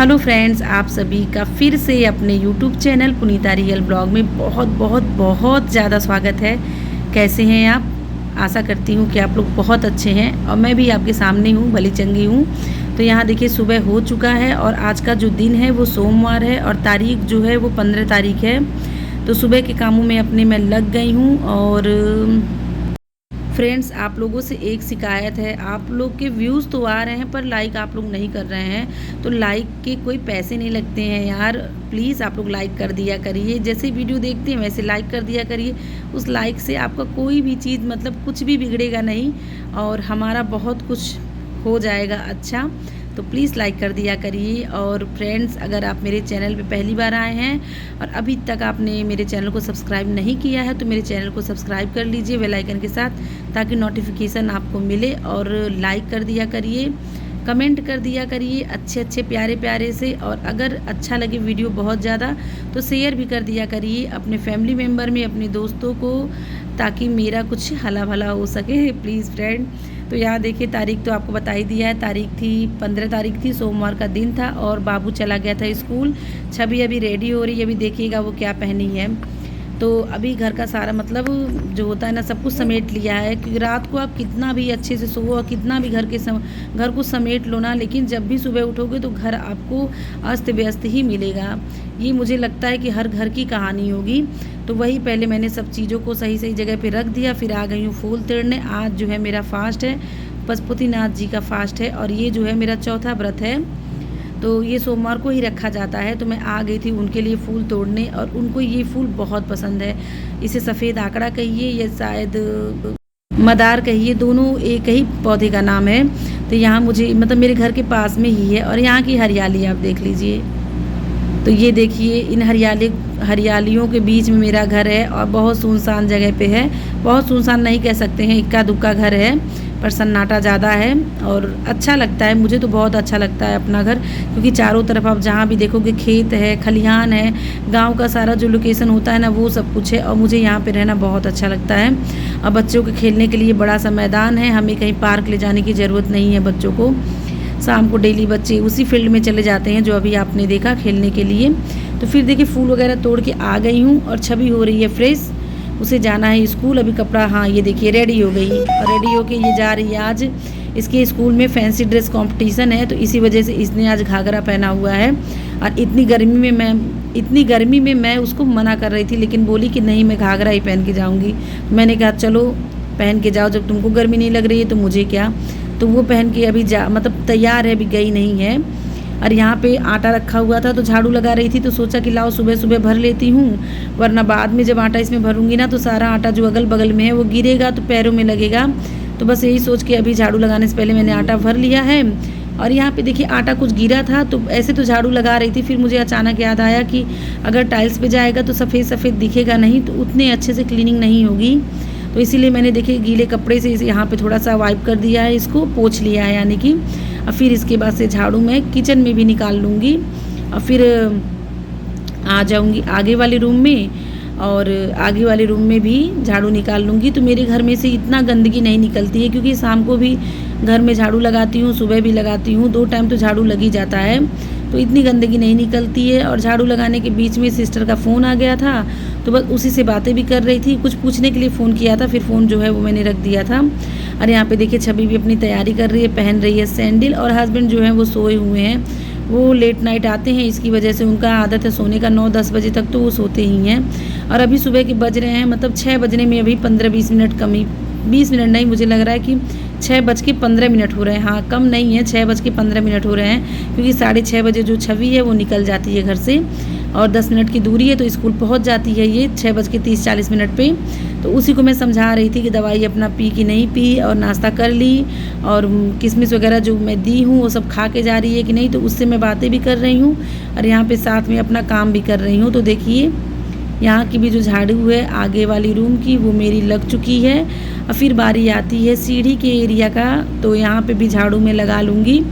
Hello friends, आप सभी का फिर से अपने यूट्यूब चैनल पुनीता रियल ब्लॉग में बहुत बहुत बहुत ज़्यादा स्वागत है। कैसे हैं आप? आशा करती हूँ कि आप लोग बहुत अच्छे हैं और मैं भी आपके सामने हूँ, भली चंगी हूँ। तो यहाँ देखिए सुबह हो चुका है और आज का जो दिन है वो सोमवार है और तारीख जो है वो 15 तारीख है। तो सुबह के कामों में अपने मैं लग गई हूँ। और फ्रेंड्स, आप लोगों से एक शिकायत है, आप लोग के व्यूज़ तो आ रहे हैं पर लाइक आप लोग नहीं कर रहे हैं। तो लाइक के कोई पैसे नहीं लगते हैं यार, प्लीज़ आप लोग लाइक कर दिया करिए। जैसे वीडियो देखते हैं वैसे लाइक कर दिया करिए। उस लाइक से आपका कोई भी चीज़ मतलब कुछ भी बिगड़ेगा नहीं और हमारा बहुत कुछ हो जाएगा अच्छा। तो प्लीज़ लाइक कर दिया करिए। और फ्रेंड्स, अगर आप मेरे चैनल पे पहली बार आए हैं और अभी तक आपने मेरे चैनल को सब्सक्राइब नहीं किया है तो मेरे चैनल को सब्सक्राइब कर लीजिए बेल आइकन के साथ, ताकि नोटिफिकेशन आपको मिले। और लाइक कर दिया करिए, कमेंट कर दिया करिए अच्छे अच्छे प्यारे प्यारे से। और अगर अच्छा लगे वीडियो बहुत ज़्यादा तो शेयर भी कर दिया करिए अपने फैमिली मेम्बर में, अपने दोस्तों को, ताकि मेरा कुछ हला भला हो सके प्लीज़ फ्रेंड। तो यहाँ देखिए तारीख तो आपको बता ही दिया है, तारीख थी 15 तारीख थी, सोमवार का दिन था और बाबू चला गया था स्कूल। छवि अभी रेडी हो रही है, अभी देखिएगा वो क्या पहनी है। तो अभी घर का सारा मतलब जो होता है ना सब कुछ समेट लिया है, क्योंकि रात को आप कितना भी अच्छे से सो और कितना भी घर को समेट लो ना, लेकिन जब भी सुबह उठोगे तो घर आपको अस्त व्यस्त ही मिलेगा। ये मुझे लगता है कि हर घर की कहानी होगी। तो वही पहले मैंने सब चीज़ों को सही सही जगह पे रख दिया, फिर आ गई हूँ फूल तोड़ने। आज जो है मेरा फास्ट है, पशुपतिनाथ जी का फास्ट है और ये जो है मेरा चौथा व्रत है। तो ये सोमवार को ही रखा जाता है। तो मैं आ गई थी उनके लिए फूल तोड़ने और उनको ये फूल बहुत पसंद है। इसे सफ़ेद आंकड़ा कहिए या शायद मदार कहिए, दोनों एक ही पौधे का नाम है। तो यहाँ मुझे मतलब मेरे घर के पास में ही है और यहाँ की हरियाली आप देख लीजिए। तो ये देखिए इन हरियालियों के बीच में मेरा घर है और बहुत सुनसान जगह पे है। बहुत सुनसान नहीं कह सकते हैं, इक्का दुक्का घर है पर सन्नाटा ज़्यादा है और अच्छा लगता है। मुझे तो बहुत अच्छा लगता है अपना घर, क्योंकि चारों तरफ आप जहाँ भी देखोगे खेत है, खलिहान है, गांव का सारा जो लोकेशन होता है ना वो सब कुछ है और मुझे यहाँ पे रहना बहुत अच्छा लगता है। और बच्चों के खेलने के लिए बड़ा सा मैदान है, हमें कहीं पार्क ले जाने की ज़रूरत नहीं है। बच्चों को शाम को डेली बच्चे उसी फील्ड में चले जाते हैं जो अभी आपने देखा खेलने के लिए। तो फिर देखिए फूल वगैरह तोड़ के आ गई हूँ और छवि हो रही है फ्रेश, उसे जाना है स्कूल। अभी कपड़ा, हाँ ये देखिए रेडी हो गई और रेडी होके ये जा रही है। आज इसके स्कूल में फैंसी ड्रेस कंपटीशन है तो इसी वजह से इसने आज घाघरा पहना हुआ है। और इतनी गर्मी में मैं उसको मना कर रही थी, लेकिन बोली कि नहीं मैं घाघरा ही पहन के जाऊँगी। मैंने कहा चलो पहन के जाओ, जब तुमको गर्मी नहीं लग रही है तो मुझे क्या। तो वो पहन के अभी मतलब तैयार है, अभी गई नहीं है। और यहाँ पे आटा रखा हुआ था तो झाड़ू लगा रही थी, तो सोचा कि लाओ सुबह सुबह भर लेती हूँ, वरना बाद में जब आटा इसमें भरूंगी ना तो सारा आटा जो अगल बगल में है वो गिरेगा तो पैरों में लगेगा। तो बस यही सोच के अभी झाड़ू लगाने से पहले मैंने आटा भर लिया है। और यहाँ पे देखिए आटा कुछ गिरा था तो ऐसे तो झाड़ू लगा रही थी, फिर मुझे अचानक याद आया कि अगर टाइल्स पे जाएगा तो सफ़ेद सफ़ेद दिखेगा नहीं, तो उतने अच्छे से क्लीनिंग नहीं होगी। तो इसीलिए मैंने देखिए गीले कपड़े से इसे यहाँ पे थोड़ा सा वाइप कर दिया है, इसको पोंछ लिया है यानी कि। और फिर इसके बाद से झाड़ू मैं किचन में भी निकाल लूँगी और फिर आ जाऊँगी आगे वाले रूम में, और आगे वाले रूम में भी झाड़ू निकाल लूँगी। तो मेरे घर में से इतना गंदगी नहीं निकलती है, क्योंकि शाम को भी घर में झाड़ू लगाती हूँ, सुबह भी लगाती हूँ, 2 टाइम तो झाड़ू लग ही जाता है, तो इतनी गंदगी नहीं निकलती है। और झाड़ू लगाने के बीच में सिस्टर का फ़ोन आ गया था तो बस उसी से बातें भी कर रही थी, कुछ पूछने के लिए फ़ोन किया था, फिर फ़ोन जो है वो मैंने रख दिया था। और यहाँ पे देखिए छवि भी अपनी तैयारी कर रही है, पहन रही है सैंडल। और हस्बैंड जो है वो सोए हुए हैं, वो लेट नाइट आते हैं, इसकी वजह से उनका आदत है सोने का 9-10 बजे तक, तो वो सोते ही हैं। और अभी सुबह के बज रहे हैं मतलब 6 बजने में अभी 15-20 मिनट कम ही, 20 मिनट नहीं, मुझे लग रहा है कि 6:15 हो रहे हैं। हाँ कम नहीं है, 6:15 हो रहे हैं, क्योंकि 6:30 बजे जो छवि है वो निकल जाती है घर से और 10 मिनट की दूरी है तो स्कूल पहुंच जाती है ये 6:30-40 पे। तो उसी को मैं समझा रही थी कि दवाई अपना पी कि नहीं पी और नाश्ता कर ली और किशमिश वगैरह जो मैं दी हूँ वो सब खा के जा रही है कि नहीं। तो उससे मैं बातें भी कर रही हूँ और यहाँ पे साथ में अपना काम भी कर रही हूँ। तो देखिए यहाँ की भी जो झाड़ू है आगे वाली रूम की वो मेरी लग चुकी है। और फिर बारी आती है सीढ़ी के एरिया का, तो यहाँ पे भी झाड़ू में लगा लूँगी।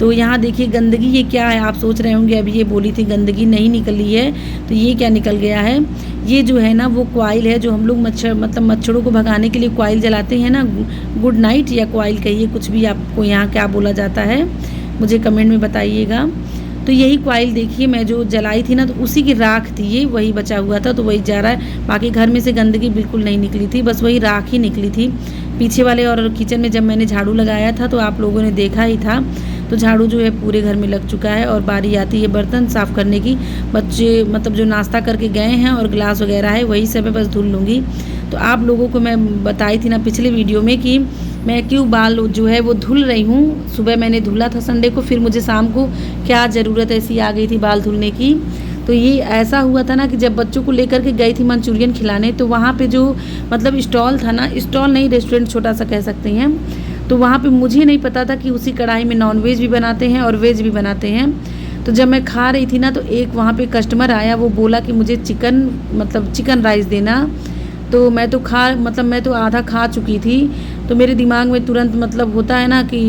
तो यहाँ देखिए गंदगी ये क्या है, आप सोच रहे होंगे अभी ये बोली थी गंदगी नहीं निकली है, तो ये क्या निकल गया है। ये जो है ना वो कॉइल है जो हम लोग मच्छरों को भगाने के लिए कॉइल जलाते हैं ना, गुड नाइट या कॉइल कहिए, कुछ भी आपको यहाँ क्या बोला जाता है मुझे कमेंट में बताइएगा। तो यही कॉइल देखिए मैं जो जलाई थी ना, तो उसी की राख थी, ये वही बचा हुआ था, तो वही जा रहा है। बाकी घर में से गंदगी बिल्कुल नहीं निकली थी, बस वही राख ही निकली थी पीछे वाले। और किचन में जब मैंने झाड़ू लगाया था तो आप लोगों ने देखा ही था, तो झाड़ू जो है पूरे घर में लग चुका है। और बारी आती है बर्तन साफ़ करने की। बच्चे मतलब जो नाश्ता करके गए हैं और गिलास वगैरह है वही सब मैं बस धुल लूँगी। तो आप लोगों को मैं बताई थी ना पिछले वीडियो में कि मैं क्यों बाल जो है वो धुल रही हूँ। सुबह मैंने धुला था संडे को, फिर मुझे शाम को क्या ज़रूरत ऐसी आ गई थी बाल धुलने की। तो ये ऐसा हुआ था ना कि जब बच्चों को लेकर के गई थी मंचूरियन खिलाने, तो वहाँ पे जो मतलब स्टॉल था ना, स्टॉल नहीं रेस्टोरेंट छोटा सा कह सकते हैं, तो वहाँ पे मुझे नहीं पता था कि उसी कढ़ाई में नॉन वेज भी बनाते हैं और वेज भी बनाते हैं। तो जब मैं खा रही थी ना, तो एक वहाँ पे कस्टमर आया, वो बोला कि मुझे चिकन राइस देना। तो मैं तो आधा खा चुकी थी, तो मेरे दिमाग में तुरंत मतलब होता है ना कि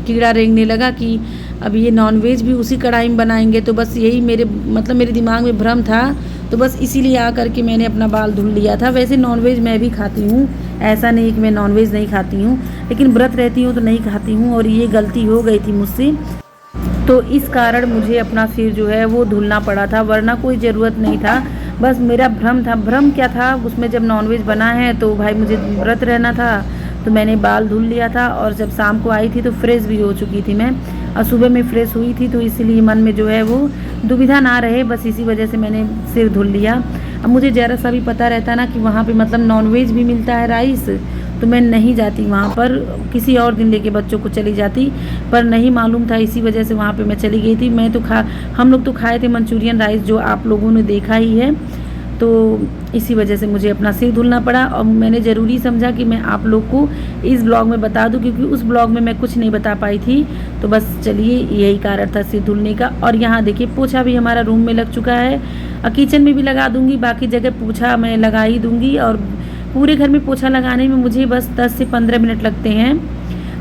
कीड़ा रेंगने लगा कि अब ये नॉनवेज भी उसी कढ़ाई में बनाएंगे। तो बस यही मेरे दिमाग में भ्रम था, तो बस इसीलिए आकर के मैंने अपना बाल धुल लिया था। वैसे नॉनवेज मैं भी खाती हूँ, ऐसा नहीं कि मैं नॉनवेज नहीं खाती हूँ, लेकिन व्रत रहती हूँ तो नहीं खाती हूँ, और ये गलती हो गई थी मुझसे, तो इस कारण मुझे अपना सिर जो है वो धुलना पड़ा था, वरना कोई ज़रूरत नहीं था। बस मेरा भ्रम था। भ्रम क्या था, उसमें जब नॉनवेज बना है तो भाई मुझे व्रत रहना था, तो मैंने बाल धुल लिया था। और जब शाम को आई थी तो फ्रेश भी हो चुकी थी मैं, और सुबह में फ्रेश हुई थी, तो इसीलिए मन में जो है वो दुविधा ना रहे, बस इसी वजह से मैंने सिर धुल लिया। अब मुझे ज़रा सा भी पता रहता ना कि वहाँ पे मतलब नॉनवेज भी मिलता है राइस, तो मैं नहीं जाती वहाँ पर, किसी और दिन लेके बच्चों को चली जाती, पर नहीं मालूम था, इसी वजह से वहाँ पे मैं चली गई थी। हम लोग तो खाए थे मंचूरियन राइस, जो आप लोगों ने देखा ही है, तो इसी वजह से मुझे अपना सिर धुलना पड़ा। और मैंने ज़रूरी समझा कि मैं आप लोग को इस ब्लॉग में बता दूं, क्योंकि उस ब्लॉग में मैं कुछ नहीं बता पाई थी। तो बस चलिए, यही कारण था सिर धुलने का। और यहाँ देखिए पोछा भी हमारा रूम में लग चुका है, और किचन में भी लगा दूँगी, बाकी जगह पोछा मैं लगा ही दूँगी। और पूरे घर में पोछा लगाने में मुझे बस 10 से 15 मिनट लगते हैं,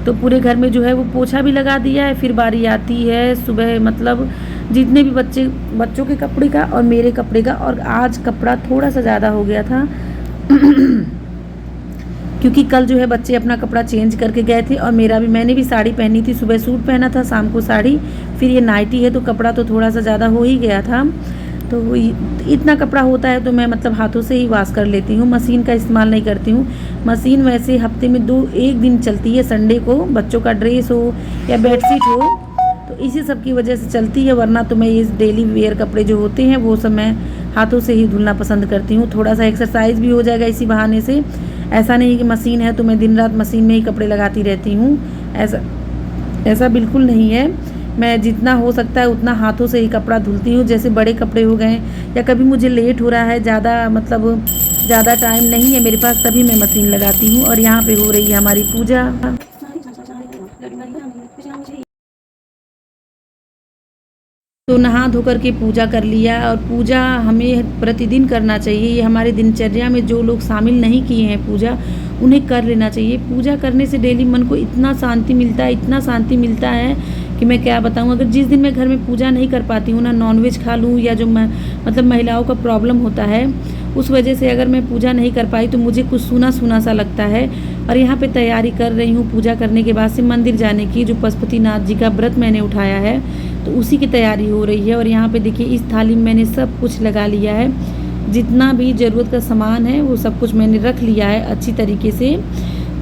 तो पूरे घर में जो है वो पोछा भी लगा दिया है। फिर बारी आती है सुबह मतलब जितने भी बच्चों के कपड़े का और मेरे कपड़े का। और आज कपड़ा थोड़ा सा ज़्यादा हो गया था क्योंकि कल जो है बच्चे अपना कपड़ा चेंज करके गए थे, और मैंने भी साड़ी पहनी थी। सुबह सूट पहना था, शाम को साड़ी, फिर ये नाइटी है, तो कपड़ा तो थोड़ा सा ज़्यादा हो ही गया था। तो इतना कपड़ा होता है तो मैं मतलब हाथों से ही वॉश कर लेती हूँ, मशीन का इस्तेमाल नहीं करती हूँ। मशीन वैसे हफ्ते में एक दिन चलती है, संडे को, बच्चों का ड्रेस हो या बेडशीट हो, तो इसी सब की वजह से चलती है। वरना तो मैं ये डेली वेयर कपड़े जो होते हैं वो सब मैं हाथों से ही धुलना पसंद करती हूँ। थोड़ा सा एक्सरसाइज भी हो जाएगा इसी बहाने से। ऐसा नहीं कि मशीन है तो मैं दिन रात मशीन में ही कपड़े लगाती रहती हूँ, ऐसा बिल्कुल नहीं है। मैं जितना हो सकता है उतना हाथों से ही कपड़ा धुलती हूँ। जैसे बड़े कपड़े हो गए, या कभी मुझे लेट हो रहा है, ज़्यादा टाइम नहीं है मेरे पास, तभी मैं मशीन लगाती हूँ। और यहाँ पे हो रही है हमारी पूजा। तो नहा धो कर के पूजा कर लिया, और पूजा हमें प्रतिदिन करना चाहिए। ये हमारे दिनचर्या में जो लोग शामिल नहीं किए हैं पूजा, उन्हें कर लेना चाहिए। पूजा करने से डेली मन को इतना शांति मिलता है कि मैं क्या बताऊं। अगर जिस दिन मैं घर में पूजा नहीं कर पाती हूँ ना, नॉनवेज खा लूँ, या जो मतलब महिलाओं का प्रॉब्लम होता है, उस वजह से अगर मैं पूजा नहीं कर पाई तो मुझे कुछ सूना सूना सा लगता है। और यहाँ पे तैयारी कर रही हूँ पूजा करने के बाद से मंदिर जाने की, जो पशुपतिनाथ जी का व्रत मैंने उठाया है, तो उसी की तैयारी हो रही है। और यहाँ पे देखिए इस थाली में मैंने सब कुछ लगा लिया है, जितना भी ज़रूरत का सामान है वो सब कुछ मैंने रख लिया है अच्छी तरीके से।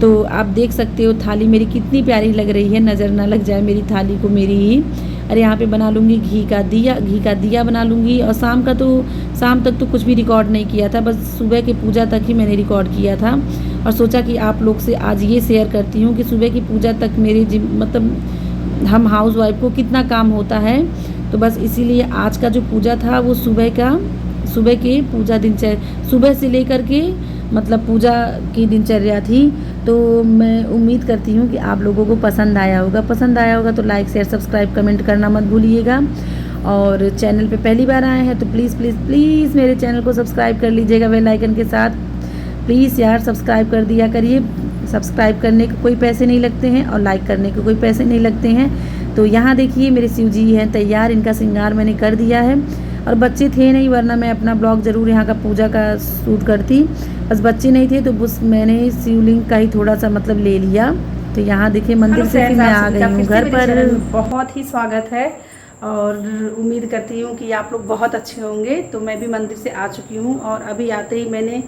तो आप देख सकते हो थाली मेरी कितनी प्यारी लग रही है, नज़र ना लग जाए मेरी थाली को मेरी ही। और यहाँ पे बना लूँगी घी का दिया बना लूँगी। और शाम तक तो कुछ भी रिकॉर्ड नहीं किया था, बस सुबह की पूजा तक ही मैंने रिकॉर्ड किया था। और सोचा कि आप लोग से आज ये शेयर करती हूँ कि सुबह की पूजा तक मेरे मतलब हम हाउस वाइफ को कितना काम होता है। तो बस इसीलिए आज का जो पूजा था वो सुबह के पूजा दिनचर्या, सुबह से लेकर के मतलब पूजा की दिनचर्या थी। तो मैं उम्मीद करती हूँ कि आप लोगों को पसंद आया होगा तो लाइक शेयर सब्सक्राइब कमेंट करना मत भूलिएगा। और चैनल पे पहली बार आए हैं तो प्लीज़ मेरे चैनल को सब्सक्राइब कर लीजिएगा बेल आइकन के साथ। प्लीज़ यार सब्सक्राइब कर दिया करिए। सब्सक्राइब करने के कोई पैसे नहीं लगते हैं, और लाइक करने के कोई पैसे नहीं लगते हैं। तो यहाँ देखिए मेरे शिव जी हैं तैयार, इनका श्रृंगार मैंने कर दिया है। और बच्चे थे नहीं, वरना मैं अपना ब्लॉग ज़रूर यहाँ का पूजा का शूट करती, बस बच्चे नहीं थे तो बस मैंने शिवलिंग का ही थोड़ा सा मतलब ले लिया। तो यहाँ देखिए मंदिर से फिर मैं आ गई हूँ घर पर। बहुत ही स्वागत है। और उम्मीद करती हूँ कि आप लोग बहुत अच्छे होंगे। तो मैं भी मंदिर से आ चुकी हूँ और अभी आते ही मैंने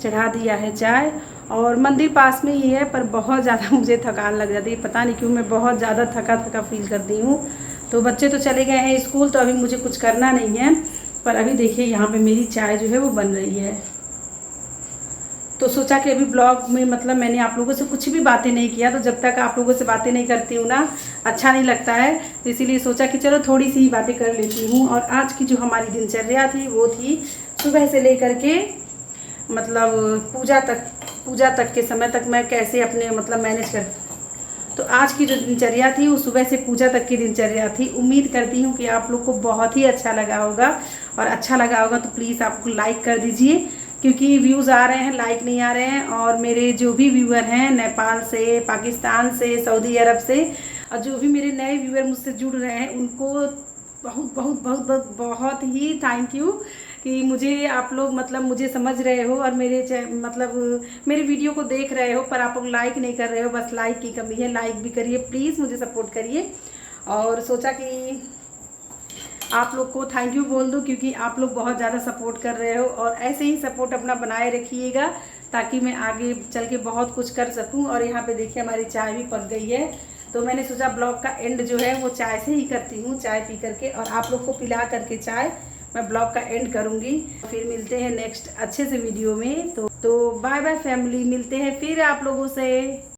चढ़ा दिया है चाय। और मंदिर पास में ही है, पर बहुत ज़्यादा मुझे थकान लग जाती है, पता नहीं क्यों मैं बहुत ज़्यादा थका थका फील करती हूँ। तो बच्चे तो चले गए हैं स्कूल, तो अभी मुझे कुछ करना नहीं है। पर अभी देखिए यहाँ पे मेरी चाय जो है वो बन रही है। तो सोचा कि अभी ब्लॉग में मतलब मैंने आप लोगों से कुछ भी बातें नहीं किया, तो जब तक आप लोगों से बातें नहीं करती हूँ ना अच्छा नहीं लगता है। तो इसीलिए सोचा कि चलो थोड़ी सी ही बातें कर लेती हूँ। और आज की जो हमारी दिनचर्या थी वो थी सुबह से लेकर के मतलब पूजा तक के समय तक मैं कैसे अपने मतलब मैनेज कर। तो आज की जो दिनचर्या थी वो सुबह से पूजा तक की दिनचर्या थी। उम्मीद करती हूँ कि आप लोग को बहुत ही अच्छा लगा होगा, और अच्छा लगा होगा तो प्लीज़ आप लाइक कर दीजिए, क्योंकि व्यूज़ आ रहे हैं, लाइक नहीं आ रहे हैं। और मेरे जो भी व्यूअर हैं नेपाल से, पाकिस्तान से, सऊदी अरब से, और जो भी मेरे नए व्यूअर मुझसे जुड़ रहे हैं उनको बहुत बहुत बहुत बहुत बहुत ही थैंक यू कि मुझे आप लोग मतलब मुझे समझ रहे हो और मतलब मेरे वीडियो को देख रहे हो, पर आप लोग लाइक नहीं कर रहे हो। बस लाइक की कमी है, लाइक भी करिए प्लीज़, मुझे सपोर्ट करिए। और सोचा कि आप लोग को थैंक यू बोल दूं, क्योंकि आप लोग बहुत ज़्यादा सपोर्ट कर रहे हो, और ऐसे ही सपोर्ट अपना बनाए रखिएगा ताकि मैं आगे चल के बहुत कुछ कर सकूं। और यहाँ पे देखिए हमारी चाय भी पक गई है। तो मैंने सोचा ब्लॉग का एंड जो है वो चाय से ही करती हूँ, चाय पी करके, और आप लोग को पिला करके चाय मैं ब्लॉग का एंड करूँगी। फिर मिलते हैं नेक्स्ट अच्छे से वीडियो में। तो बाय बाय फैमिली, मिलते हैं फिर आप लोगों से।